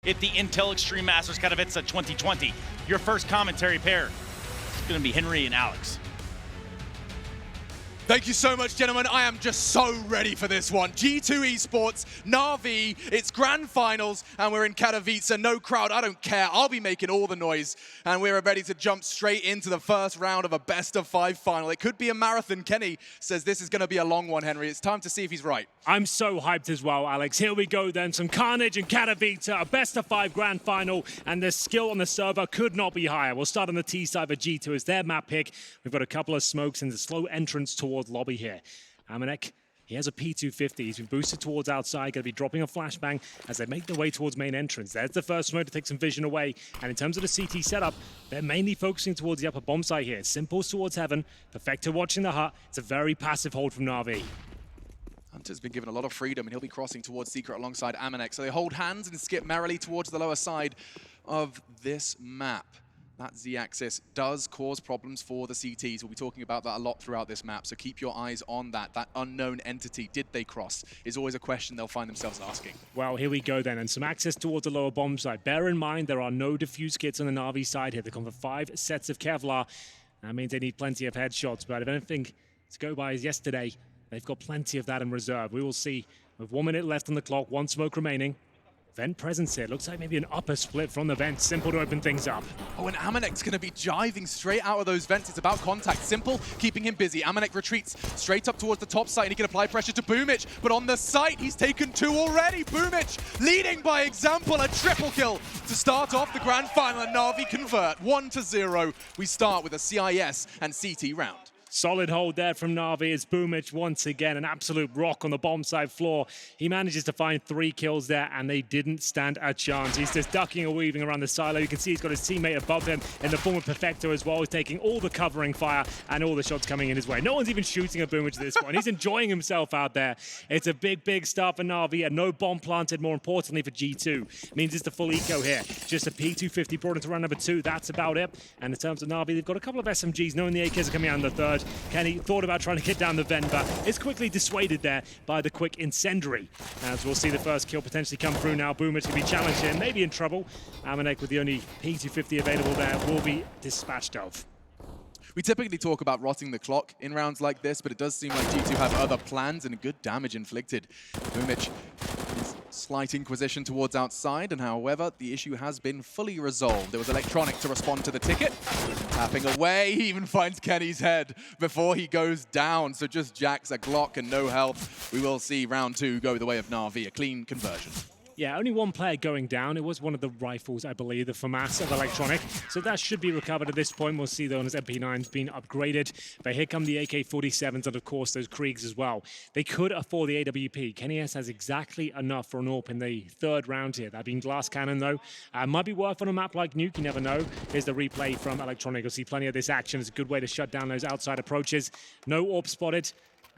at the Intel Extreme Masters Katowice 2020. Your first commentary pair is going to be Henry and Alex. Thank you so much, gentlemen. I am just so ready for this one. G2 Esports, NAVI, it's grand finals, and we're in Katowice. No crowd, I don't care. I'll be making all the noise. And we're ready to jump straight into the first round of a best-of-5 final. It could be a marathon. Kenny says this is going to be a long one, Henry. It's time to see if he's right. I'm so hyped as well, Alex. Here we go then. Some carnage in Katowice, a best-of-5 grand final, and the skill on the server could not be higher. We'll start on the T side for G2 as their map pick. We've got a couple of smokes and the slow entrance towards lobby here. Amanek, he has a P250. He's been boosted towards outside, going to be dropping a flashbang as they make their way towards main entrance. There's the first smoke to take some vision away. And in terms of the CT setup, they're mainly focusing towards the upper bomb site here. Simples towards heaven. Perfecto watching the hut. It's a very passive hold from Na'Vi. Hunter's been given a lot of freedom, and he'll be crossing towards Secret alongside Amanek. So they hold hands and skip merrily towards the lower side of this map. That Z-axis does cause problems for the CTs. We'll be talking about that a lot throughout this map, so keep your eyes on that. That unknown entity, did they cross, is always a question they'll find themselves asking. Well, here we go then, and some access towards the lower bomb side. Bear in mind, there are no defuse kits on the Na'Vi side here. They come for 5 sets of Kevlar. That means they need plenty of headshots, but if anything to go by as yesterday, they've got plenty of that in reserve. We will see with 1 minute left on the clock, 1 smoke remaining. Vent presence here. Looks like maybe an upper split from the vent. Simple to open things up. Oh, and Amanek's going to be jiving straight out of those vents. It's about contact. Simple, keeping him busy. Amanek retreats straight up towards the top site, and he can apply pressure to Boomich. But on the site, he's taken 2 already. Boomich leading by example. A triple kill to start off the grand final, and Na'Vi convert 1-0. We start with a CIS and CT round. Solid hold there from Na'Vi. It's Boomich once again, an absolute rock on the bomb side floor. He manages to find 3 kills there, and they didn't stand a chance. He's just ducking or weaving around the silo. You can see he's got his teammate above him in the form of Perfecto as well. He's taking all the covering fire and all the shots coming in his way. No one's even shooting at Boomich at this point. He's enjoying himself out there. It's a big, big start for Na'Vi, and no bomb planted, more importantly for G2. Means it's the full eco here. Just a P250 brought into round number 2. That's about it. And in terms of Na'Vi, they've got a couple of SMGs, knowing the AKs are coming out in the third. Kenny thought about trying to get down the vent, but is quickly dissuaded there by the quick incendiary. As we'll see the first kill potentially come through now. Boomich can be challenged here, maybe in trouble. Amanek with the only P250 available there will be dispatched of. We typically talk about rotting the clock in rounds like this, but it does seem like G2 have other plans and good damage inflicted. Boomich is slight inquisition towards outside, and however, the issue has been fully resolved. There was electronic to respond to the ticket. Tapping away, he even finds Kenny's head before he goes down, so just jacks a Glock and no health. We will see round 2 go the way of Na'Vi, a clean conversion. Yeah, only 1 player going down. It was one of the rifles, I believe, the FAMAS of Electronic. So that should be recovered at this point. We'll see, though, as MP9's been upgraded. But here come the AK-47s and, of course, those Kriegs as well. They could afford the AWP. Kenny S has exactly enough for an AWP in the 3rd round here. That being glass cannon, though. Might be worth on a map like Nuke, you never know. Here's the replay from Electronic. You'll see plenty of this action. It's a good way to shut down those outside approaches. No AWP spotted.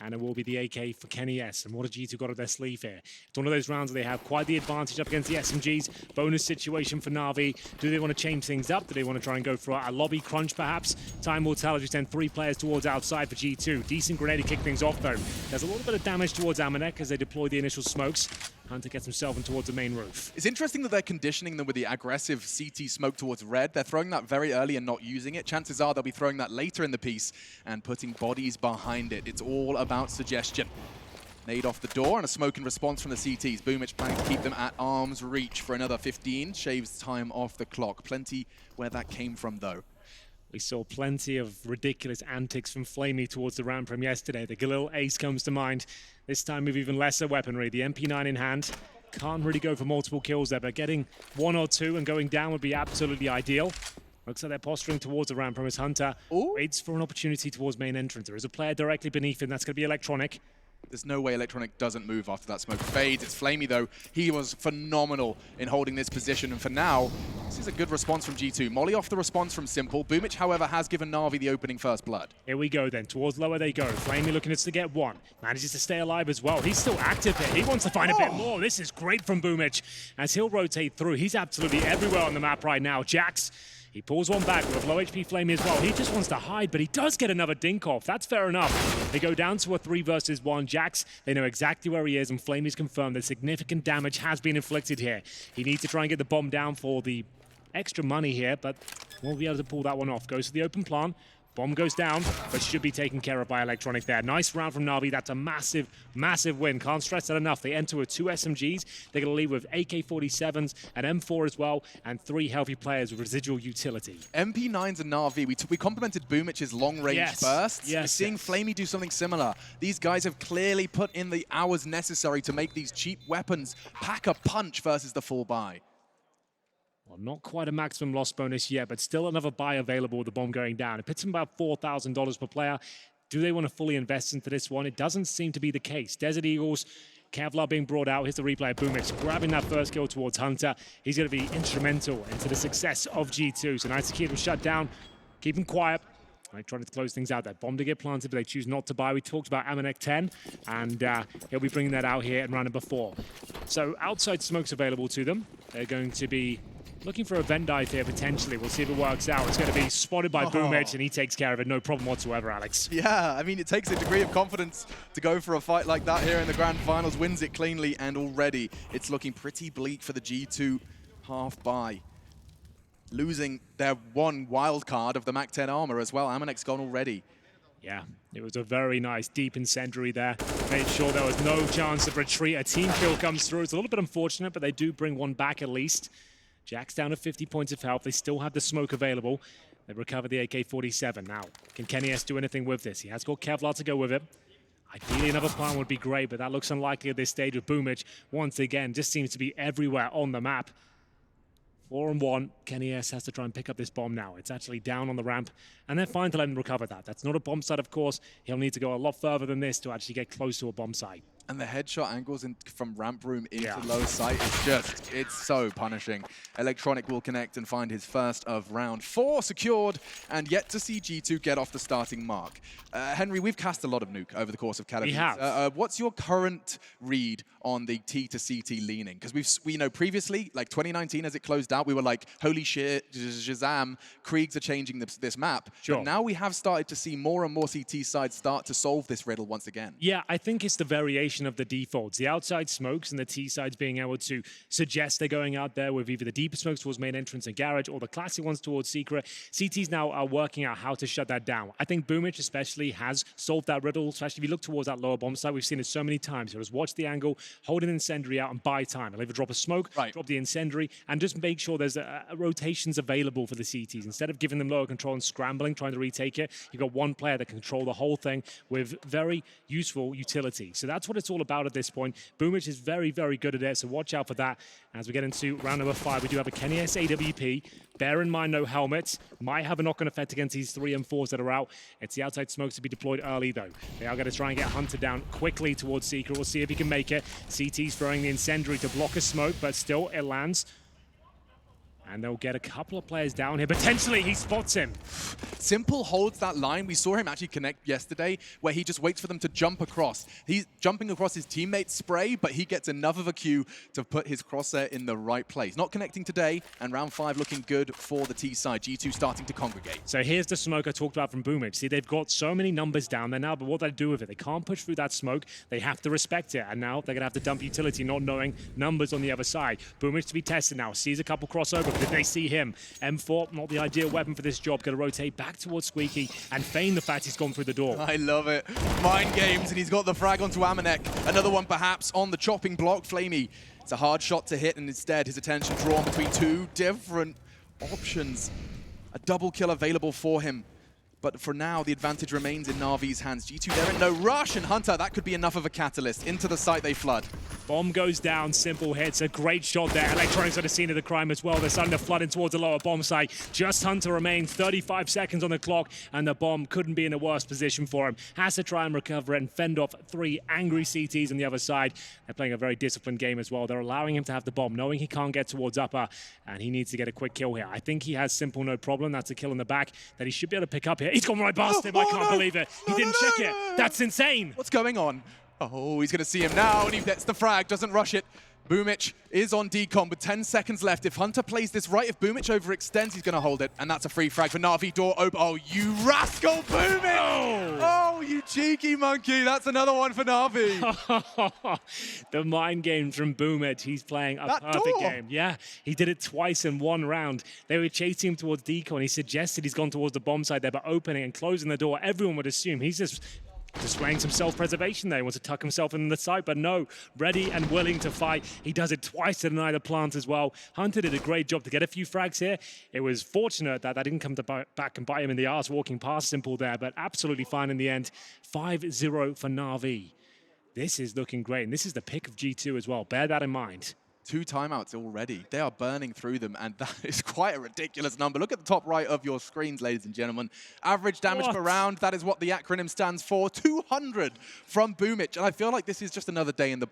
And it will be the AK for Kenny S. And what has G2 got up their sleeve here? It's one of those rounds where they have quite the advantage up against the SMGs. Bonus situation for Na'Vi. Do they want to change things up? Do they want to try and go for a lobby crunch, perhaps? Time will tell as we send 3 players towards outside for G2. Decent grenade to kick things off, though. There's a little bit of damage towards Amanek as they deploy the initial smokes. Hunter gets himself in towards the main roof. It's interesting that they're conditioning them with the aggressive CT smoke towards red. They're throwing that very early and not using it. Chances are they'll be throwing that later in the piece and putting bodies behind it. It's all about suggestion. Nade off the door and a smoke in response from the CTs. Boomich planning to keep them at arm's reach for another 15. Shaves time off the clock. Plenty where that came from, though. We saw plenty of ridiculous antics from Flamey towards the ramp from yesterday. The Galil Ace comes to mind. This time with even lesser weaponry. The MP9 in hand. Can't really go for multiple kills there, but getting 1 or 2 and going down would be absolutely ideal. Looks like they're posturing towards the ramp from his Hunter. Ooh. Waits for an opportunity towards main entrance. There is a player directly beneath him. That's going to be Electronic. There's no way Electronic doesn't move after that smoke fades. It's Flamey, though. He was phenomenal in holding this position. And for now, this is a good response from G2. Molly off the response from Simple. Boomich, however, has given Na'Vi the opening first blood. Here we go then. Towards lower they go. Flamey looking to get 1. Manages to stay alive as well. He's still active here. He wants to find a bit more. This is great from Boomich as he'll rotate through. He's absolutely everywhere on the map right now. Jax He pulls one back with low HP Flamey as well. He just wants to hide, but he does get another dink off. That's fair enough. They go down to a 3 versus 1. Jax, they know exactly where he is, and Flamey's confirmed that significant damage has been inflicted here. He needs to try and get the bomb down for the extra money here, but won't be able to pull that one off. Goes to the open plant. Bomb goes down, but should be taken care of by Electronic there. Nice round from NAVI. That's a massive, massive win. Can't stress that enough. They enter with 2 SMGs. They're going to leave with AK-47s, an M4 as well, and 3 healthy players with residual utility. MP9s and NAVI, we complimented Boomich's long-range bursts. We're seeing Flamey do something similar. These guys have clearly put in the hours necessary to make these cheap weapons pack a punch versus the full buy. Well, not quite a maximum loss bonus yet, but still another buy available with the bomb going down. It puts him about $4,000 per player. Do they want to fully invest into this one? It doesn't seem to be the case. Desert Eagles, Kevlar being brought out. Here's the replay of Boomich grabbing that first kill towards Hunter. He's going to be instrumental into the success of G2. So nice to keep him shut down, keep him quiet. Trying to close things out. That bomb to get planted, but they choose not to buy. We talked about Amanek 10, and he'll be bringing that out here in round number 4. So outside smokes available to them. They're going to be looking for a vent dive here, potentially. We'll see if it works out. It's going to be spotted by Boomich, and he takes care of it. No problem whatsoever, Alex. Yeah, I mean, it takes a degree of confidence to go for a fight like that here in the grand finals. Wins it cleanly, and already it's looking pretty bleak for the G2 half buy. Losing their one wild card of the Mac 10 armor as well. Amanek's gone already. Yeah, it was a very nice deep incendiary there. Made sure there was no chance of retreat. A team kill comes through. It's a little bit unfortunate, but they do bring one back at least. Jack's down to 50 points of health. They still have the smoke available. They recover the AK-47. Now, can Kenny S do anything with this? He has got Kevlar to go with it. Ideally, another plan would be great, but that looks unlikely at this stage with Boomich. Once again, just seems to be everywhere on the map. 4-on-1, Kenny S has to try and pick up this bomb now. It's actually down on the ramp, and they're fine to let him recover that. That's not a bomb site, of course. He'll need to go a lot further than this to actually get close to a bomb site. And the headshot angles from ramp room into low sight is just, it's so punishing. Electronic will connect and find his first of round 4 secured, and yet to see G2 get off the starting mark. Henry, we've cast a lot of Nuke over the course of Katowice. We have. What's your current read on the T to CT leaning? Because we know previously, like 2019 as it closed out, we were like, holy shit, Shazam, Kriegs are changing this map. Sure. But now we have started to see more and more CT sides start to solve this riddle once again. Yeah, I think it's the variation of the defaults. The outside smokes and the T sides being able to suggest they're going out there with either the deeper smokes towards main entrance and garage or the classy ones towards secret. CTs now are working out how to shut that down. I think Boomich especially has solved that riddle, especially if you look towards that lower bomb site. We've seen it so many times. He'll just watch the angle, hold an incendiary out and buy time. He'll either drop a smoke, drop the incendiary, and just make sure there's rotations available for the CTs. Instead of giving them lower control and scrambling, trying to retake it, you've got one player that can control the whole thing with very useful utility. So that's what it's all about at this point. Boomich is very, very good at it, so watch out for that. As we get into round number 5, we do have a Kenny S AWP. Bear in mind, no helmets. Might have a knock-on effect against these 3 M4s that are out. It's the outside smokes to be deployed early, though. They are going to try and get Hunter down quickly towards Secret. We'll see if he can make it. CT's throwing the incendiary to block a smoke, but still it lands. And they'll get a couple of players down here. Potentially, he spots him. Simple holds that line. We saw him actually connect yesterday, where he just waits for them to jump across. He's jumping across his teammate's spray, but he gets enough of a cue to put his crosshair in the right place. Not connecting today, and round 5 looking good for the T side. G2 starting to congregate. So here's the smoke I talked about from Boomich. See, they've got so many numbers down there now, but what do they do with it? They can't push through that smoke. They have to respect it, and now they're going to have to dump utility, not knowing numbers on the other side. Boomich to be tested now. Sees a couple crossover, but did they see him? M4, not the ideal weapon for this job. Going to rotate back towards Squeaky and feign the fact he's gone through the door. I love it. Mind games, and he's got the frag onto Amanek. Another one perhaps on the chopping block. Flamey, it's a hard shot to hit, and instead his attention drawn between 2 different options. A double kill available for him. But for now, the advantage remains in Navi's hands. G2, they're in no rush, and Hunter, that could be enough of a catalyst. Into the site they flood. Bomb goes down, simple hits, a great shot there. Electronics on the scene of the crime as well. They're starting to flood in towards the lower bomb site. Just Hunter remains, 35 seconds on the clock, and the bomb couldn't be in a worse position for him. Has to try and recover it and fend off 3 angry CTs on the other side. They're playing a very disciplined game as well. They're allowing him to have the bomb, knowing he can't get towards upper, and he needs to get a quick kill here. I think he has simple, no problem. That's a kill in the back that he should be able to pick up here. He's gone right past him. I can't believe it. He didn't check it. That's insane. What's going on? Oh, he's going to see him now, and he gets the frag, doesn't rush it. Boomic is on decon with 10 seconds left. If Hunter plays this right, if Boomic overextends, he's going to hold it. And that's a free frag for Navi. Door open. Oh, you rascal, Boomic! Oh, you cheeky monkey. That's another one for Navi. The mind game from Boomic. He's playing a perfect game. Yeah, he did it twice in one round. They were chasing him towards decon. He suggested he's gone towards the bomb side there, but opening and closing the door, everyone would assume he's just displaying some self-preservation there. He wants to tuck himself in the side, but no, ready and willing to fight. He does it twice to deny the plant as well. Hunter did a great job to get a few frags here. It was fortunate that didn't come back and bite him in the arse walking past Simple there, but absolutely fine in the end. 5-0 for Na'Vi. This is looking great, and this is the pick of G2 as well. Bear that in mind. 2 timeouts already. They are burning through them, and that is quite a ridiculous number. Look at the top right of your screens, ladies and gentlemen. Average damage per round, that is what the acronym stands for. 200 from Boomic, and I feel like this is just another day in the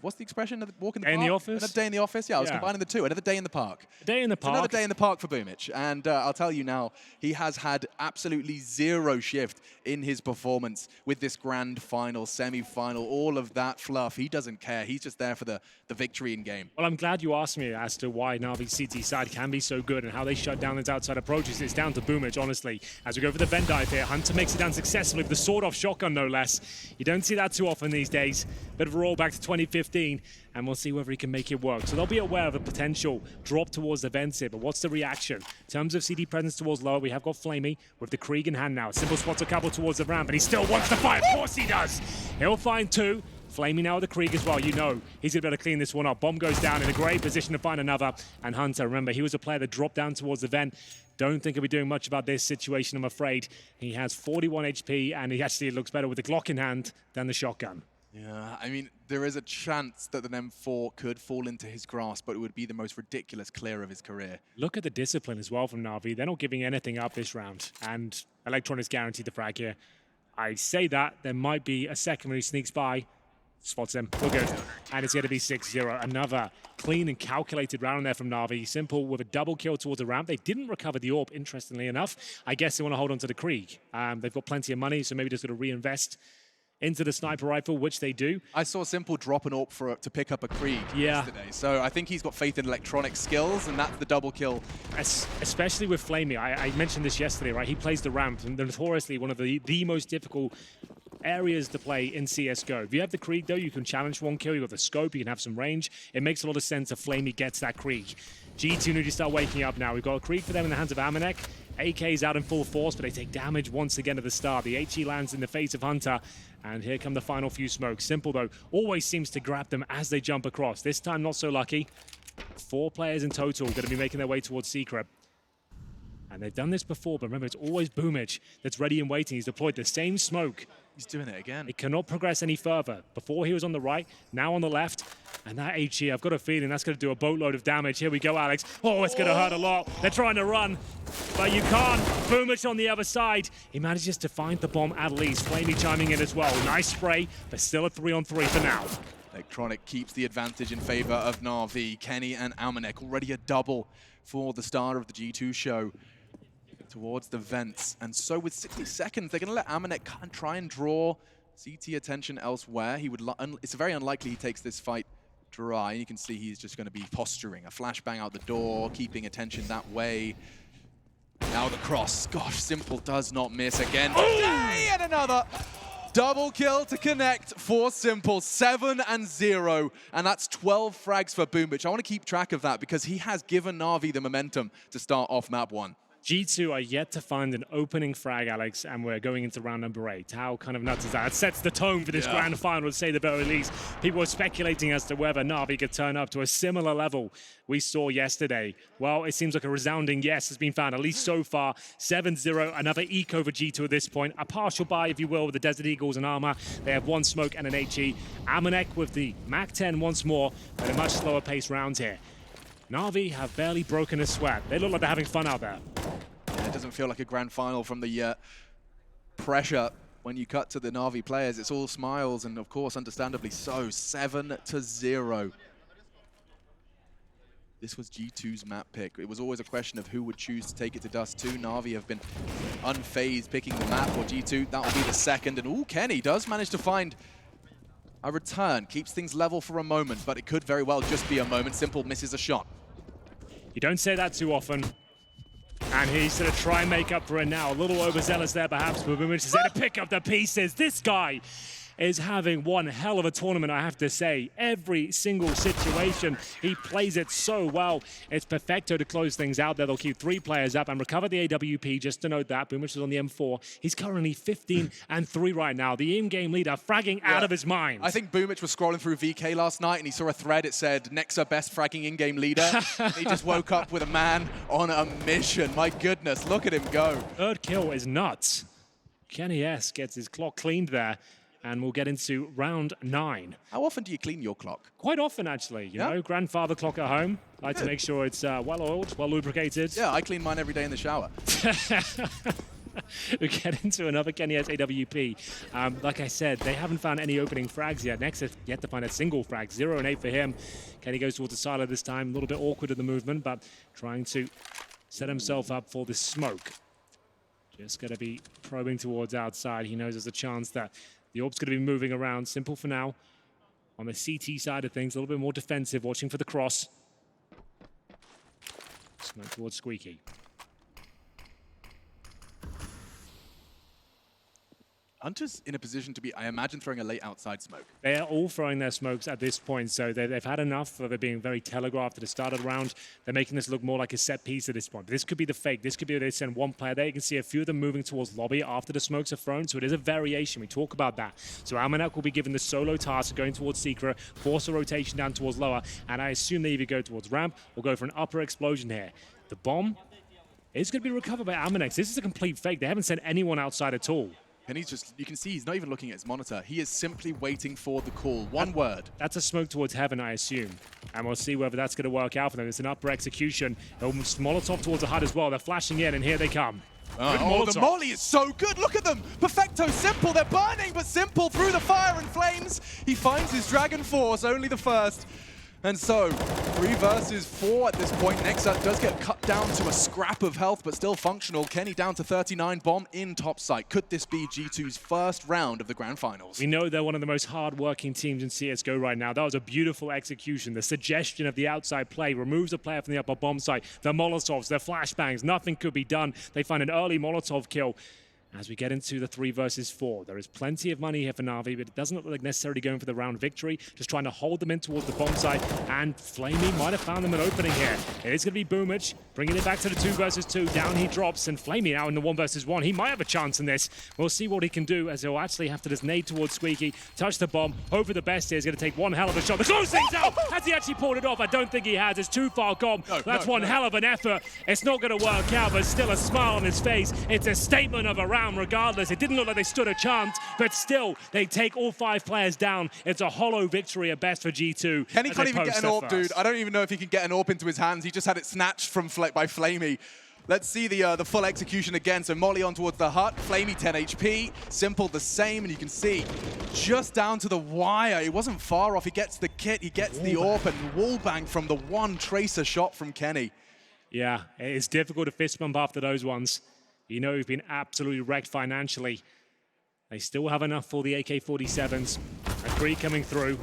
what's the expression? Walk in the park? Day in the office? Another day in the office? Yeah, I was combining the two. Another day in the park. Day in the park. It's another day in the park for Boomic. And I'll tell you now, he has had absolutely zero shift in his performance with this grand final, semi-final, all of that fluff. He doesn't care. He's just there for the victory in game. Well, I'm glad you asked me as to why Navi's CT side can be so good and how they shut down its outside approaches. It's down to Boomic, honestly. As we go for the Venn dive here, Hunter makes it down successfully with the sword-off shotgun, no less. You don't see that too often these days. Bit of a roll back to 2015, and we'll see whether he can make it work. So they'll be aware of a potential drop towards the Vincere, but what's the reaction? In terms of CD presence towards lower, we have got Flamey with the Krieg in hand now. Simple spots a couple towards the ramp, and he still wants to fight. Of course he does. He'll find 2. Flamey now with the Krieg as well. You know he's going to be able to clean this one up. Bomb goes down in a great position to find another. And Hunter, remember, he was a player that dropped down towards the vent. Don't think he'll be doing much about this situation, I'm afraid. He has 41 HP, and he actually looks better with the Glock in hand than the shotgun. Yeah, I mean, there is a chance that an M4 could fall into his grasp, but it would be the most ridiculous clear of his career. Look at the discipline as well from Na'Vi. They're not giving anything up this round, and Electronics guaranteed the frag here. I say that, there might be a second when he sneaks by. Spots him, we're good. And it's going to be 6-0. Another clean and calculated round there from Na'Vi. Simple with a double kill towards the ramp. They didn't recover the AWP, interestingly enough. I guess they want to hold on to the Krieg. They've got plenty of money, so maybe just going to reinvest into the sniper rifle, which they do. I saw Simple drop an AWP to pick up a Krieg yesterday. So I think he's got faith in electronic skills, and that's the double kill. Especially with Flamey. I mentioned this yesterday, right? He plays the ramp, and notoriously one of the most difficult areas to play in CSGO. If you have the Krieg, though, you can challenge one kill. You've got the scope, you can have some range. It makes a lot of sense if Flamey gets that Krieg. G2 need to start waking up now. We've got a Krieg for them in the hands of Amanek. AK's out in full force, but they take damage once again at the start. The HE lands in the face of Hunter, and here come the final few smokes. Simple, though, always seems to grab them as they jump across. This time, not so lucky. 4 players in total going to be making their way towards Secret. And they've done this before, but remember, it's always Boomic that's ready and waiting. He's deployed the same smoke. He's doing it again. It cannot progress any further. Before he was on the right, now on the left. And that HE, I've got a feeling that's going to do a boatload of damage. Here we go, Alex. Oh, it's going to hurt a lot. They're trying to run, but you can't. Boomic on the other side. He manages to find the bomb at least. Flamey chiming in as well. Nice spray, but still a 3-on-3 for now. Electronic keeps the advantage in favor of Na'Vi. Kenny and Amanek already a double for the star of the G2 show towards the vents. And so with 60 seconds, they're going to let Amanek try and draw CT attention elsewhere. It's very unlikely he takes this fight dry. You can see he's just going to be posturing. A flashbang out the door, keeping attention that way. Now the cross. Gosh, Simple does not miss again today. And another double kill to connect for Simple. 7-0. And that's 12 frags for Boomic. I want to keep track of that because he has given Na'Vi the momentum to start off map 1. G2 are yet to find an opening frag, Alex, and we're going into round number 8. How kind of nuts is that? It sets the tone for this grand final, to say the very least. People are speculating as to whether Navi could turn up to a similar level we saw yesterday. Well, it seems like a resounding yes has been found, at least so far. 7-0, another eco for G2 at this point. A partial buy, if you will, with the Desert Eagles and armor. They have 1 smoke and an HE. Amanek with the MAC-10 once more, but a much slower pace round here. Navi have barely broken a sweat. They look like they're having fun out there. Yeah, it doesn't feel like a grand final from the pressure when you cut to the Navi players. It's all smiles and, of course, understandably so. 7-0. This was G2's map pick. It was always a question of who would choose to take it to Dust 2. Navi have been unfazed picking the map, or G2, that will be the second. And ooh, Kenny does manage to find A return keeps things level for a moment, but it could very well just be a moment. Simple misses a shot. You don't say that too often. And he's going to try and make up for it now. A little overzealous there, perhaps, but Boomic is there to pick up the pieces. This guy is having one hell of a tournament, I have to say. Every single situation, he plays it so well. It's perfecto to close things out there. They'll keep 3 players up and recover the AWP, just to note that. Boomic is on the M4. He's currently 15-3 right now. The in-game leader fragging out of his mind. I think Boomic was scrolling through VK last night and he saw a thread. It said, Nexa best fragging in-game leader. He just woke up with a man on a mission. My goodness, look at him go. Third kill is nuts. Kenny S gets his clock cleaned there. And we'll get into round 9. How often do you clean your clock? Quite often, actually. You know, grandfather clock at home. I like to make sure it's well-oiled, well-lubricated. Yeah, I clean mine every day in the shower. We get into another Kenny S AWP. Like I said, they haven't found any opening frags yet. Next, yet to find a single frag. 0 and 8 for him. Kenny goes towards the silo this time. A little bit awkward in the movement, but trying to set himself up for the smoke. Just going to be probing towards outside. He knows there's a chance that the orb's going to be moving around. Simple for now. On the CT side of things, a little bit more defensive, watching for the cross. Smoke towards Squeaky. Hunter's in a position to be, I imagine, throwing a late outside smoke. They are all throwing their smokes at this point, so they've had enough of it being very telegraphed at the start of the round. They're making this look more like a set piece at this point. But this could be the fake. This could be they send one player there. You can see a few of them moving towards lobby after the smokes are thrown, so it is a variation. We talk about that. So Almanac will be given the solo task of going towards Secret, force a rotation down towards lower, and I assume they either go towards ramp or go for an upper explosion here. The bomb is going to be recovered by Almanac. This is a complete fake. They haven't sent anyone outside at all. And he's just, you can see he's not even looking at his monitor. He is simply waiting for the call. One word. That's a smoke towards heaven, I assume. And we'll see whether that's going to work out for them. It's an upper execution. Molotov towards the HUD as well. They're flashing in, and here they come. Oh, the molly is so good. Look at them. Perfecto, Simple. They're burning, but Simple through the fire and flames. He finds his Dragon Force, only the first. And so, 3 versus 4 at this point. Nexa does get cut down to a scrap of health, but still functional. Kenny down to 39, bomb in top site. Could this be G2's first round of the grand finals? We know they're one of the most hard-working teams in CSGO right now. That was a beautiful execution. The suggestion of the outside play removes a player from the upper bomb site. The Molotovs, the flashbangs, nothing could be done. They find an early Molotov kill. As we get into the 3 versus 4, there is plenty of money here for Navi, but it doesn't look like necessarily going for the round victory. Just trying to hold them in towards the bomb site, and Flamey might have found them an opening here. It is going to be Boomic, bringing it back to the 2 versus 2. Down he drops, and Flamey now in the 1 versus 1. He might have a chance in this. We'll see what he can do, as he'll actually have to just nade towards Squeaky, touch the bomb, hope for the best here. He's going to take one hell of a shot. The close things out! Has he actually pulled it off? I don't think he has. It's too far gone. That's one hell of an effort. It's not going to work out, but still a smile on his face. It's a statement of a round regardless. It didn't look like they stood a chance, but still, they take all 5 players down. It's a hollow victory at best for G2. Kenny can't even get an AWP, dude. I don't even know if he can get an AWP into his hands. He just had it snatched from by Flamey. Let's see the full execution again. So Molly on towards the hut, Flamey 10 HP, Simple the same, and you can see just down to the wire. It wasn't far off. He gets the kit, he gets the AWP, and wallbang from the one tracer shot from Kenny. Yeah, it's difficult to fist bump after those ones. You know we've been absolutely wrecked financially. They still have enough for the AK-47s. A 3 coming through.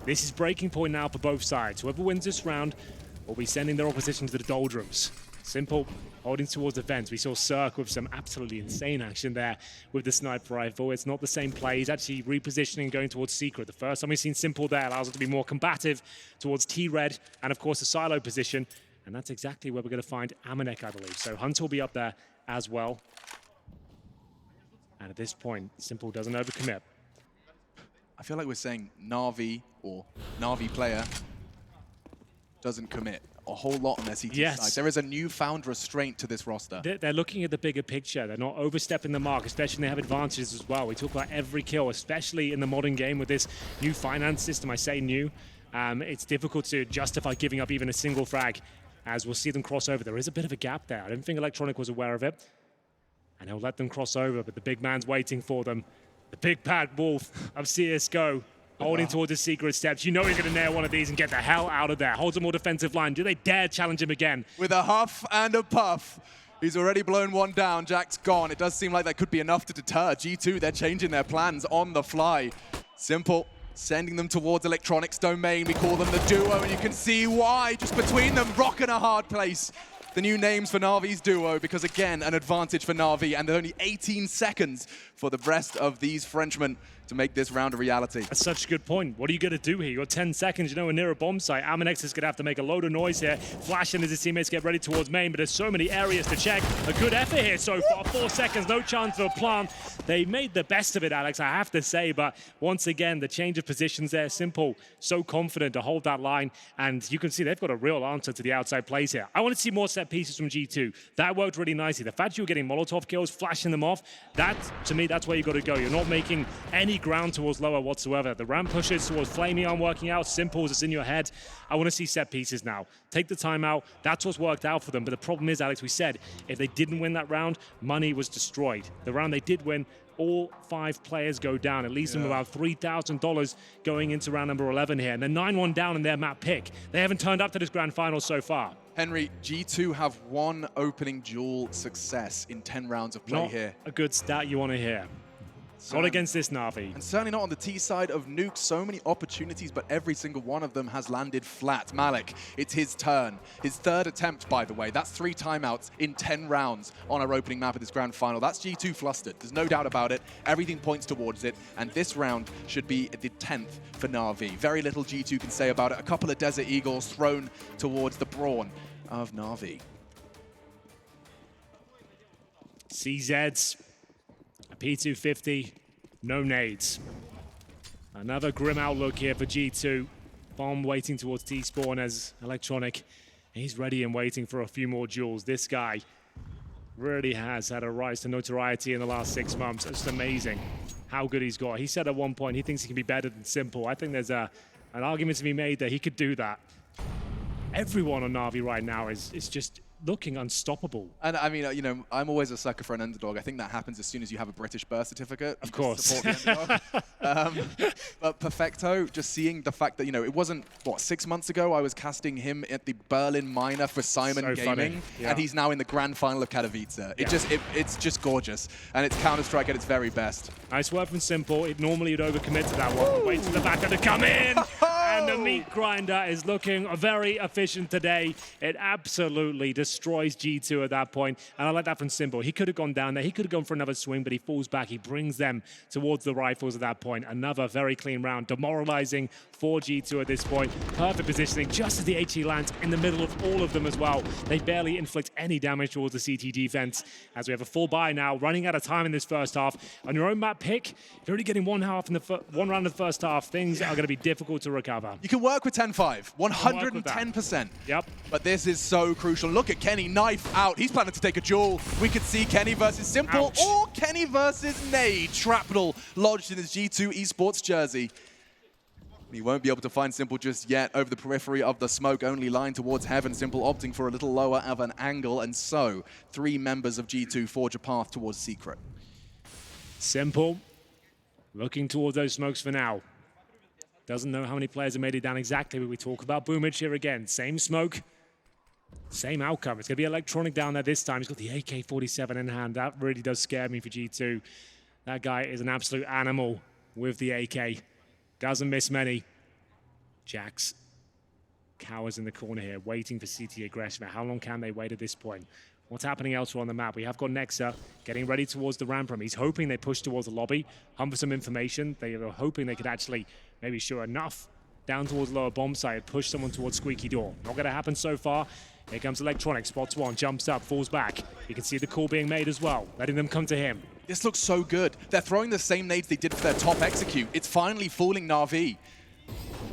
This is breaking point now for both sides. Whoever wins this round will be sending their opposition to the doldrums. Simple holding towards the fence. We saw Cirque with some absolutely insane action there with the sniper rifle. It's not the same play. He's actually repositioning, going towards Secret. The first time we've seen Simple there allows it to be more combative towards T-Red and, of course, the silo position. And that's exactly where we're going to find Amanek, I believe. So Hunter will be up there as well. And at this point, Simple doesn't overcommit. I feel like we're saying Navi or Navi player doesn't commit a whole lot on their CT side. There is a newfound restraint to this roster. They're looking at the bigger picture. They're not overstepping the mark, especially when they have advantages as well. We talk about every kill, especially in the modern game with this new finance system. I say new. It's difficult to justify giving up even a single frag, as we'll see them cross over. There is a bit of a gap there. I don't think Electronic was aware of it. And he'll let them cross over, but the big man's waiting for them. The big bad wolf of CSGO, holding towards his secret steps. You know he's going to nail one of these and get the hell out of there. Holds a more defensive line. Do they dare challenge him again? With a huff and a puff. He's already blown one down. Jack's gone. It does seem like that could be enough to deter G2. They're changing their plans on the fly. Simple sending them towards Electronics domain. We call them the duo, and you can see why. Just between them, rocking a hard place. The new names for Navi's duo, because again, an advantage for Navi, and only 18 seconds for the rest of these Frenchmen to make this round a reality. That's such a good point. What are you going to do here? You've got 10 seconds, you know, we're near a bomb site. Aminex is going to have to make a load of noise here. Flashing as his teammates get ready towards main, but there's so many areas to check. A good effort here so far. 4 seconds, no chance of a plant. They made the best of it, Alex, I have to say, but once again, the change of positions there, Simple, so confident to hold that line, and you can see they've got a real answer to the outside plays here. I want to see more set pieces from G2. That worked really nicely. The fact you were getting Molotov kills, flashing them off, that, to me, that's where you got to go. You're not making any ground towards lower whatsoever. The ramp pushes towards Flamey aren't working out. Simple as it's in your head. I want to see set pieces now. Take the time out. That's what's worked out for them. But the problem is, Alex, we said, if they didn't win that round, money was destroyed. The round they did win, all 5 players go down. It leaves them about $3,000 going into round number 11 here. And they're 9-1 down in their map pick. They haven't turned up to this grand final so far. Henry, G2 have 1 opening duel success in 10 rounds of play here. A good stat you want to hear. Not against this Navi. And certainly not on the T side of Nuke. So many opportunities, but every single one of them has landed flat. Malik, it's his turn. His 3rd attempt, by the way. That's 3 timeouts in 10 rounds on our opening map of this grand final. That's G2 flustered. There's no doubt about it. Everything points towards it. And this round should be the 10th for Navi. Very little G2 can say about it. A couple of Desert Eagles thrown towards the brawn of Navi. CZs. A P250, no nades. Another grim outlook here for G2. Bomb waiting towards T-spawn as Electronic. He's ready and waiting for a few more duels. This guy really has had a rise to notoriety in the last 6 months. It's amazing how good he's got. He said at one point he thinks he can be better than Simple. I think there's an argument to be made that he could do that. Everyone on Navi right now is just looking unstoppable. And I mean, you know, I'm always a sucker for an underdog. I think that happens as soon as you have a British birth certificate. Of course. Support the underdog. But Perfecto, just seeing the fact that, you know, it wasn't, what, 6 months ago I was casting him at the Berlin Minor for Simon Gaming, and he's now in the grand final of Katowice. It's just gorgeous. And it's Counter-Strike at its very best. Nice work from Simple. It normally would overcommit to that one. Wait for the backer to come in. And the meat grinder is looking very efficient today. It absolutely destroys G2 at that point. And I like that from Simple. He could have gone down there. He could have gone for another swing, but he falls back. He brings them towards the rifles at that point. Another very clean round. Demoralizing for G2 at this point. Perfect positioning just as the HE lands in the middle of all of them as well. They barely inflict any damage towards the CT defense as we have a full buy now, running out of time in this first half. On your own map pick, you're only getting one round in the first half. Things are going to be difficult to recover. You can work with 10-5, 110%. Yep. But this is so crucial. Look at Kenny, knife out. He's planning to take a duel. We could see Kenny versus Simple or Kenny versus Nade. Shrapnel lodged in his G2 Esports jersey. He won't be able to find Simple just yet over the periphery of the smoke-only line towards Heaven. Simple opting for a little lower of an angle, and so 3 members of G2 forge a path towards Secret. Simple looking towards those smokes for now. Doesn't know how many players have made it down exactly, but we talk about Boomage here again. Same smoke, same outcome. It's going to be Electronic down there this time. He's got the AK-47 in hand. That really does scare me for G2. That guy is an absolute animal with the AK. Doesn't miss many. Jax cowers in the corner here, waiting for CT aggression. How long can they wait at this point? What's happening elsewhere on the map? We have got Nexa getting ready towards the ramp room. He's hoping they push towards the lobby, hunt for some information. They are hoping they could actually maybe show enough down towards lower bomb site, push someone towards Squeaky Door. Not going to happen so far. Here comes Electronic, spots one, jumps up, falls back. You can see the call being made as well, letting them come to him. This looks so good. They're throwing the same nades they did for their top execute. It's finally fooling Navi.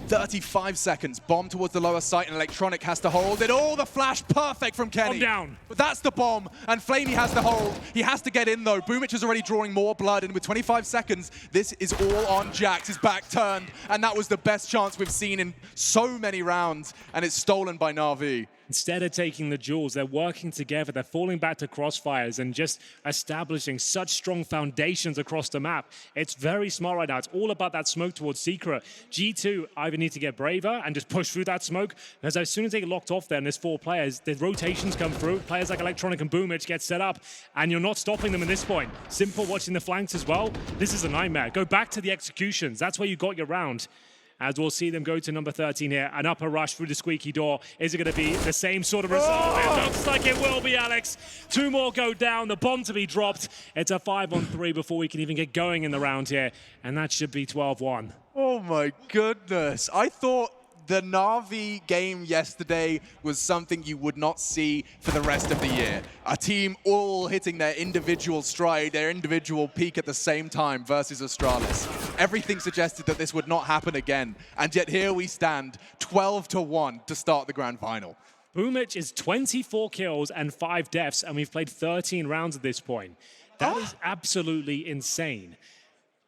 35 seconds, bomb towards the lower site, and Electronic has to hold it. Oh, the flash, perfect from Kenny. Bomb down. But that's the bomb, and Flamey has to hold. He has to get in, though. Boomich is already drawing more blood, and with 25 seconds, this is all on Jax. His back turned, and that was the best chance we've seen in so many rounds, and it's stolen by Navi. Instead of taking the jewels, they're working together. They're falling back to crossfires and just establishing such strong foundations across the map. It's very smart right now. It's all about that smoke towards Secret. G2 either need to get braver and just push through that smoke, because as soon as they get locked off there and there's 4 players, the rotations come through. Players like Electronic and Boomich get set up, and you're not stopping them at this point. Simple watching the flanks as well. This is a nightmare. Go back to the executions. That's where you got your round. As we'll see them go to number 13 here. An upper rush through the squeaky door. Is it going to be the same sort of result? Oh! It looks like it will be, Alex. 2 more go down. The bomb to be dropped. It's a 5-on-3 before we can even get going in the round here. And that should be 12-1. Oh my goodness. I thought the NAVI game yesterday was something you would not see for the rest of the year. A team all hitting their individual stride, their individual peak at the same time versus Astralis. Everything suggested that this would not happen again. And yet here we stand, 12-1 to start the grand final. Boomich is 24 kills and 5 deaths, and we've played 13 rounds at this point. That is absolutely insane.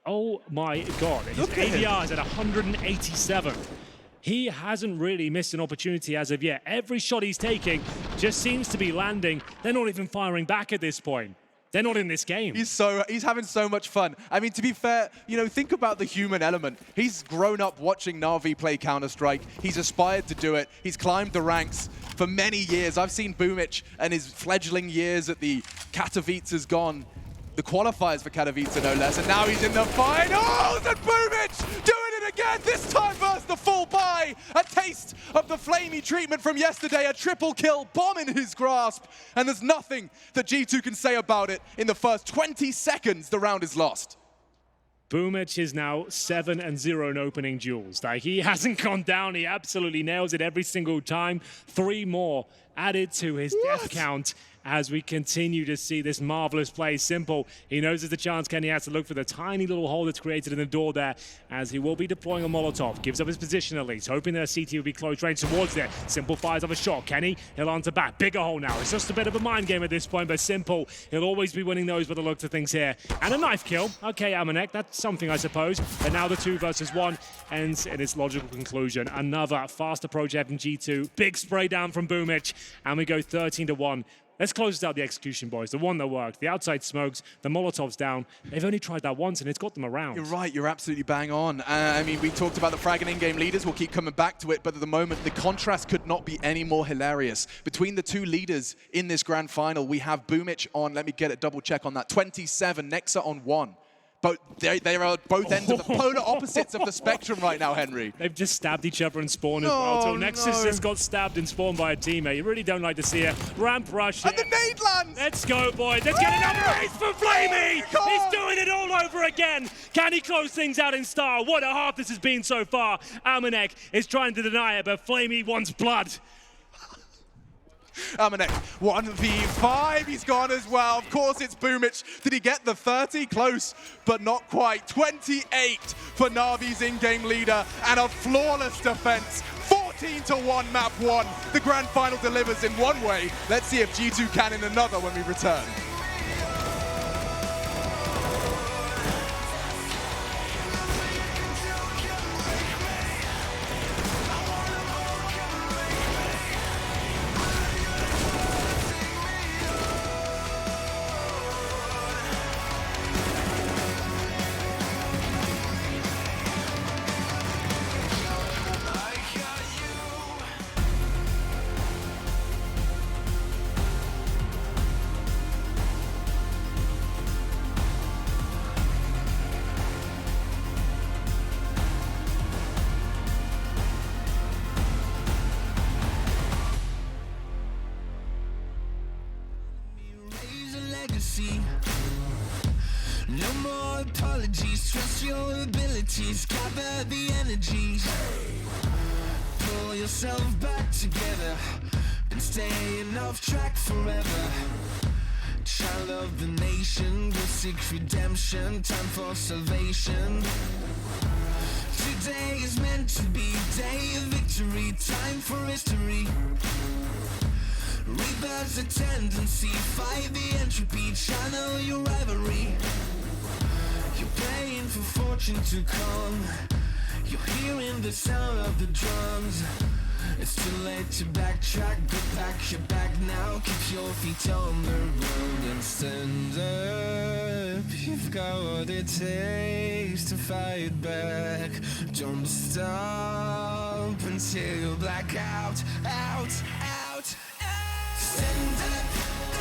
Oh my God. His ADR is at 187. He hasn't really missed an opportunity as of yet. Every shot he's taking just seems to be landing. They're not even firing back at this point. They're not in this game. He's having so much fun. I mean, to be fair, you know, think about the human element. He's grown up watching Na'Vi play Counter-Strike. He's aspired to do it. He's climbed the ranks for many years. I've seen Boomich and his fledgling years at the Katowice has gone. The qualifiers for Katowice, no less, and now he's in the finals, and Boomich doing it again, this time versus the full buy. A taste of the flamey treatment from yesterday, a triple kill, bomb in his grasp, and there's nothing that G2 can say about it. In the first 20 seconds, the round is lost. Boomich is now 7-0 in opening duels. Like, he hasn't gone down, he absolutely nails it every single time. 3 more added to his death count as we continue to see this marvelous play. Simple, he knows there's a chance Kenny has to look for the tiny little hole that's created in the door there, as he will be deploying a Molotov. Gives up his position at least, hoping that CT will be close range towards there. Simple fires off a shot. Kenny, he'll answer back. Bigger hole now. It's just a bit of a mind game at this point, but Simple, he'll always be winning those by the looks of things here. And a knife kill. Okay, Amanek, that's something I suppose. But now the 2 versus 1 ends in its logical conclusion. Another fast approach from G2. Big spray down from Boomich, and we go 13-1. Let's close out the execution, boys. The one that worked. The outside smokes, the Molotov's down. They've only tried that once, and it's got them around. You're right. You're absolutely bang on. I mean, we talked about the frag and in-game leaders. We'll keep coming back to it, but at the moment, the contrast could not be any more hilarious. Between the 2 leaders in this grand final, we have Boomich on, let me get a double check on that, 27, Nexa on 1. But they are both ends of the polar opposites of the spectrum right now, Henry. They've just stabbed each other in spawn as well. So Nexus just got stabbed in spawn by a teammate. You really don't like to see a ramp rush here. And the nade lands! Let's go, boys. Let's get another ace for Flamey! He's doing it all over again. Can he close things out in style? What a half this has been so far. Amanek is trying to deny it, but Flamey wants blood. Amanek, 1v5, he's gone as well. Of course, it's Boomich. Did he get the 30? Close, but not quite. 28 for Navi's in-game leader, and a flawless defense. 14-1 map 1. The grand final delivers in one way. Let's see if G2 can in another when we return. No more apologies, trust your abilities, gather the energies. Pull yourself back together and staying off track forever. Child of the nation, go seek redemption, time for salvation. Today is meant to be day of victory, time for history. Rebirth's a tendency, fight the entropy, channel your rivalry. You're praying for fortune to come, you're hearing the sound of the drums. It's too late to backtrack, go pack your bag now. Keep your feet on the road and stand up. You've got what it takes to fight back. Don't stop until you black out, out, out, out. Stand up,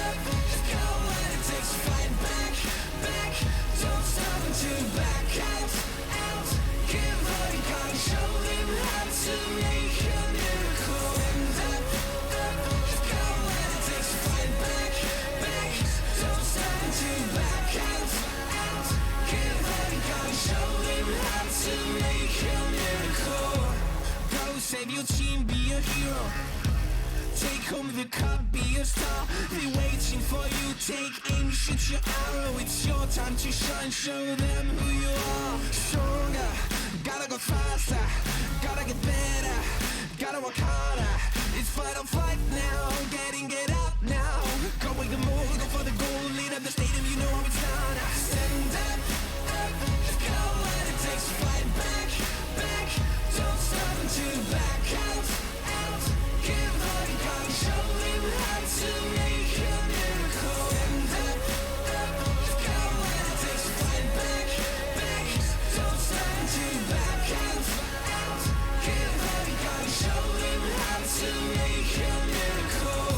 up. You've got what it takes to fight back, back. Don't stop until you black out, out. Give all you got and show them how to make a miracle. Stand up, up. You've got what it takes to fight back, back. Don't stop until you black out, out. Give all you got and show them how to make a miracle. Go save your team, be a hero. Take home the cup, be a star. They're waiting for you, take aim, shoot your arrow. It's your time to shine, show them who you are. Stronger, gotta go faster, gotta get better, gotta work harder. It's fight or flight now, getting it up now. Go with the move, go for the goal, lead up the stadium, you know how it's done. Stand up, up, go what it takes to fight back, back. Don't stop until you back out, out. Give all you got and show them how to make a miracle. Stand up, up, go what it takes to fight back, back. Don't stop until you back out, out. Give all you got and show them how to make a miracle.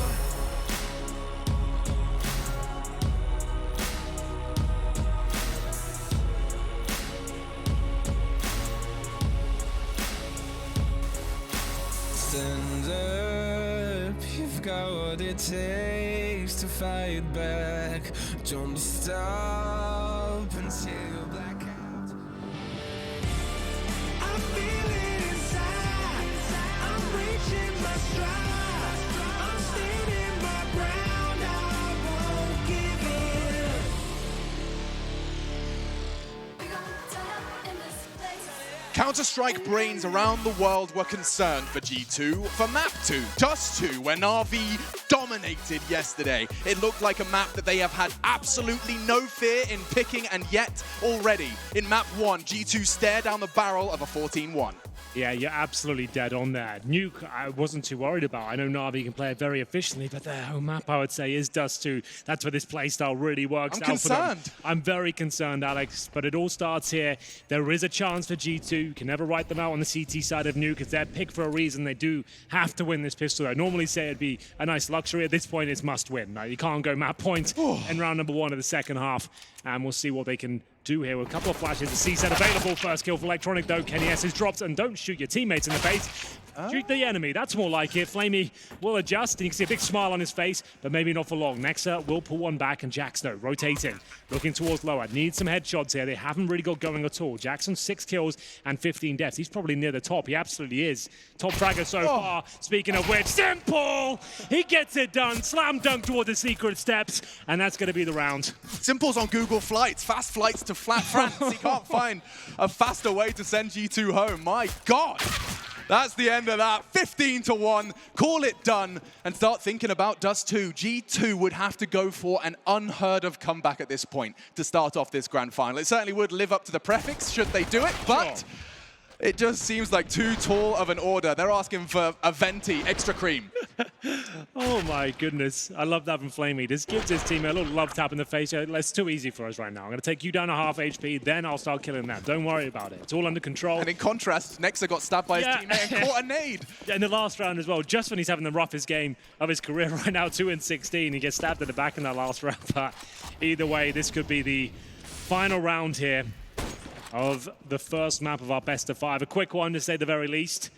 Stand up, you've got what it takes to fight back. Don't stop until you black out. I feel it inside, I'm reaching my stride. I'm standing my ground, I won't give in. Counter-Strike brains around the world were concerned for G2, for Map 2, Dust 2, where NAVI dominated yesterday. It looked like a map that they have had absolutely no fear in picking, and yet already in Map 1, G2 stare down the barrel of a 14-1. Yeah, you're absolutely dead on there. Nuke, I wasn't too worried about. I know NAVI can play it very efficiently, but their home map, I would say, is Dust 2. That's where this playstyle really works out for them. I'm concerned. I'm very concerned, Alex, but it all starts here. There is a chance for G2. You can never write them out on the CT side of Nuke. It's their pick for a reason. They do have to win this pistol. I normally say it'd be a nice luxury. At this point, it's must win. Like, you can't go map point in round number 1 of the second half, and we'll see what they can do here with a couple of flashes. The C-set available. First kill for Electronic, though. Kenny S is dropped, and don't shoot your teammates in the face. Shoot the enemy. That's more like it. Flamey will adjust, and you can see a big smile on his face, but maybe not for long. Nexa will pull one back, and Jackson rotating, looking towards lower. Needs some headshots here. They haven't really got going at all. Jackson, 6 kills and 15 deaths. He's probably near the top. He absolutely is. Top fragger so far. Speaking of which, Simple! He gets it done. Slam dunk toward the secret steps, and that's going to be the round. Simple's on Google Flights, fast flights to flat France. He can't find a faster way to send G2 home. My God! That's the end of that. 15-1. Call it done and start thinking about Dust 2. G2 would have to go for an unheard of comeback at this point to start off this grand final. It certainly would live up to the prefix should they do it, but it just seems like too tall of an order. They're asking for a venti, extra cream. Oh my goodness. I love that from Flamey. This gives his team a little love tap in the face. It's too easy for us right now. I'm going to take you down to half HP, then I'll start killing them. Don't worry about it. It's all under control. And in contrast, Nexa got stabbed by his teammate and caught a nade. In the last round as well, just when he's having the roughest game of his career right now, 2-16. He gets stabbed at the back in that last round. But either way, this could be the final round here of the first map of our best of 5. A quick one to say the very least.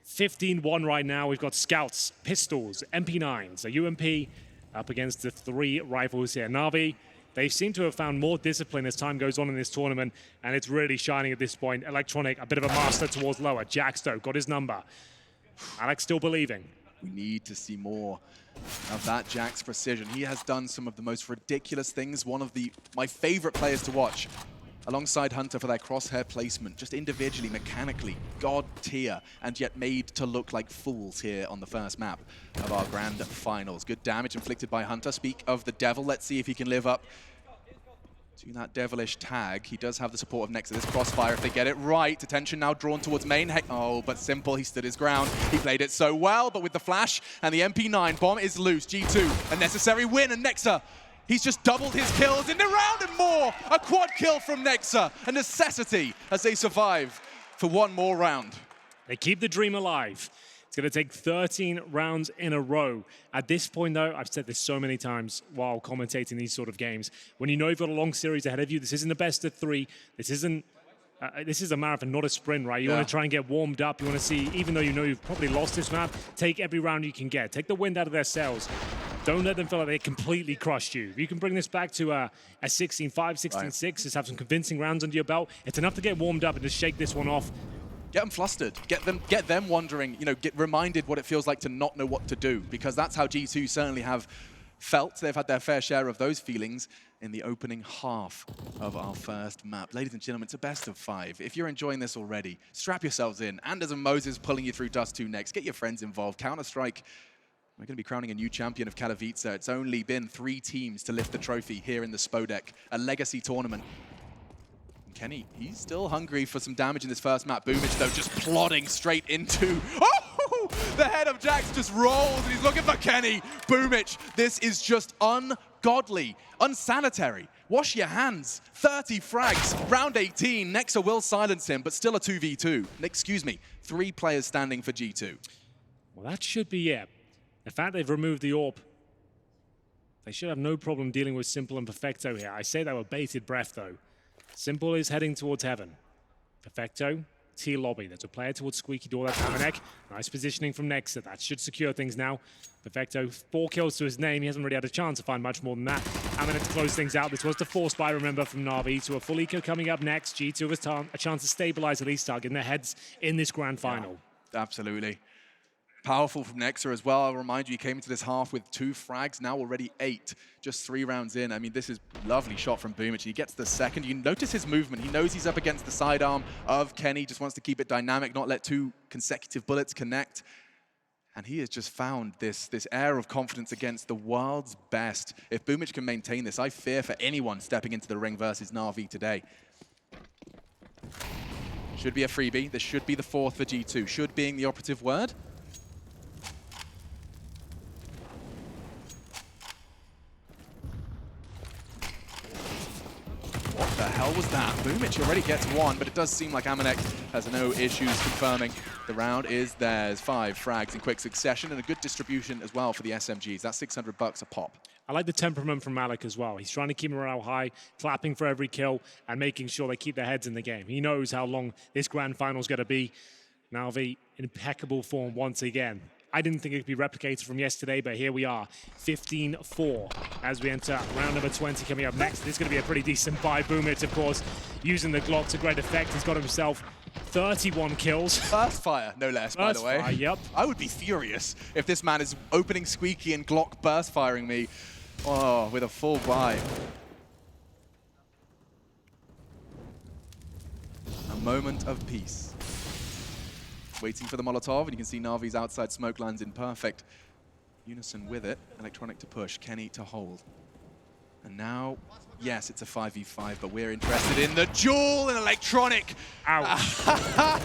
15-1 right now. We've got Scouts, Pistols, MP9s, a UMP up against the 3 rifles here. NAVI, they seem to have found more discipline as time goes on in this tournament, and it's really shining at this point. Electronic, a bit of a master towards lower. Jacksto got his number. Alex still believing. We need to see more of that Jack's precision. He has done some of the most ridiculous things. One of my favorite players to watch, alongside Hunter for their crosshair placement, just individually, mechanically, god tier, and yet made to look like fools here on the first map of our grand finals. Good damage inflicted by Hunter. Speak of the devil, let's see if he can live up to that devilish tag. He does have the support of Nexa. This crossfire, if they get it right. Attention now drawn towards main. Oh, but Simple, he stood his ground. He played it so well, but with the flash and the MP9, bomb is loose. G2, a necessary win, and Nexa, he's just doubled his kills in the round and more. A quad kill from Nexa, a necessity as they survive for one more round. They keep the dream alive. It's going to take 13 rounds in a row. At this point, though, I've said this so many times while commentating these sort of games. When you know you've got a long series ahead of you, this isn't a best of 3. This isn't. This is a marathon, not a sprint, right? You want to try and get warmed up. You want to see, even though you know you've probably lost this map, take every round you can get. Take the wind out of their sails. Don't let them feel like they completely crushed you. If you can bring this back to a 16-5, 16-6, just have some convincing rounds under your belt, it's enough to get warmed up and just shake this one off. Get them flustered. Get them wondering, get reminded what it feels like to not know what to do, because that's how G2 certainly have felt. They've had their fair share of those feelings in the opening half of our first map. Ladies and gentlemen, it's a best of 5. If you're enjoying this already, strap yourselves in. Anders and Moses pulling you through Dust 2 next. Get your friends involved. Counter-Strike, we're going to be crowning a new champion of Katowice. It's only been 3 teams to lift the trophy here in the Spodek, a legacy tournament. Kenny, he's still hungry for some damage in this first map. Boomich, though, just plodding straight into... Oh! The head of Jax just rolls, and he's looking for Kenny. Boomich, this is just ungodly, unsanitary. Wash your hands. 30 frags, round 18. Nexa will silence him, but still a 2v2. Excuse me, 3 players standing for G2. Well, that should be it. The fact they've removed the AWP, they should have no problem dealing with Simple and Perfecto here. I say that with bated breath, though. Simple is heading towards heaven. Perfecto, T lobby. There's a player towards Squeaky Door. That's Amanek. Nice positioning from Nexa. That should secure things now. Perfecto, 4 kills to his name. He hasn't really had a chance to find much more than that. Amanek to close things out. This was the force buy, remember, from NAVI to a full eco coming up next. G2 has a chance to stabilize at least, targeting their heads in this grand final. Yeah, absolutely. Powerful from Nexa as well. I'll remind you, he came into this half with 2 frags, now already 8, just 3 rounds in. I mean, this is a lovely shot from Boomich. He gets the second. You notice his movement. He knows he's up against the sidearm of Kenny, just wants to keep it dynamic, not let 2 consecutive bullets connect. And he has just found this air of confidence against the world's best. If Boomich can maintain this, I fear for anyone stepping into the ring versus Na'Vi today. Should be a freebie. This should be the 4th for G2. Should being the operative word. What the hell was that? Boomich already gets 1, but it does seem like Amanek has no issues confirming the round is theirs. 5 frags in quick succession and a good distribution as well for the SMGs. That's $600 a pop. I like the temperament from Malik as well. He's trying to keep morale high, clapping for every kill, and making sure they keep their heads in the game. He knows how long this grand final is going to be. Na'Vi in impeccable form once again. I didn't think it could be replicated from yesterday, but here we are, 15-4 as we enter round number 20 coming up next. This is going to be a pretty decent buy. Boomich, of course, using the Glock to great effect. He's got himself 31 kills. Burst fire, no less, by the way. Fire, yep. I would be furious if this man is opening Squeaky and Glock burst firing me with a full buy. A moment of peace. Waiting for the Molotov, and you can see Na'Vi's outside smoke lands in perfect unison with it. Electronic to push, Kenny to hold. And now, yes, it's a 5v5, but we're interested in the duel and Electronic. Ouch.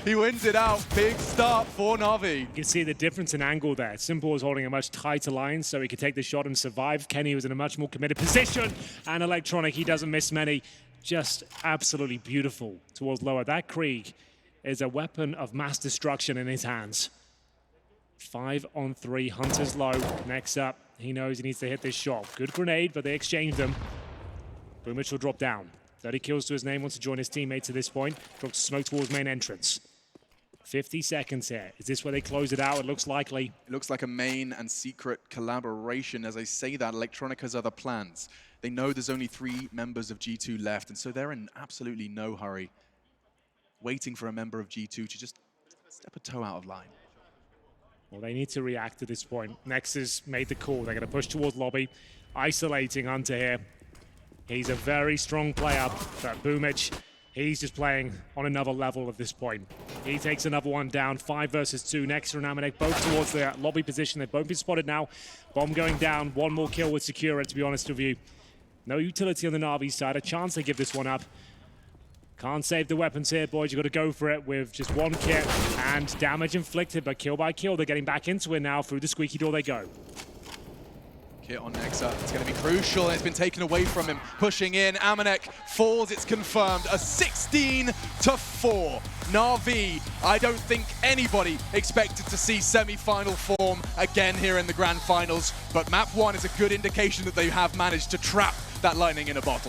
He wins it out. Big start for Na'Vi. You can see the difference in angle there. Simple was holding a much tighter line, so he could take the shot and survive. Kenny was in a much more committed position, and Electronic, he doesn't miss many. Just absolutely beautiful towards lower. That Krieg is a weapon of mass destruction in his hands. 5-on-3, Hunter's low. Next up, he knows he needs to hit this shot. Good grenade, but they exchange them. Boomich will drop down. 30 kills to his name, wants to join his teammates at this point. Drops smoke towards main entrance. 50 seconds here. Is this where they close it out? It looks likely. It looks like a main and secret collaboration. As I say that, Electronic has other plans. They know there's only 3 members of G2 left, and so they're in absolutely no hurry, waiting for a member of G2 to just step a toe out of line. Well, they need to react at this point. Nexus made the call. They're going to push towards lobby, isolating Hunter here. He's a very strong player, but Boomich, he's just playing on another level at this point. He takes another one down, 5 versus 2. Nexa and Amanek both towards their lobby position. They've both been spotted now. Bomb going down. 1 more kill would secure it, to be honest with you. No utility on the Navi side. A chance to give this one up. Can't save the weapons here, boys. You've got to go for it with just one kit and damage inflicted, but kill by kill. They're getting back into it now. Through the squeaky door they go. Kit on Nexa, it's going to be crucial, and it's been taken away from him. Pushing in, Amanek falls, it's confirmed. A 16-4. NAVI, I don't think anybody expected to see semi-final form again here in the Grand Finals, but map 1 is a good indication that they have managed to trap that lightning in a bottle.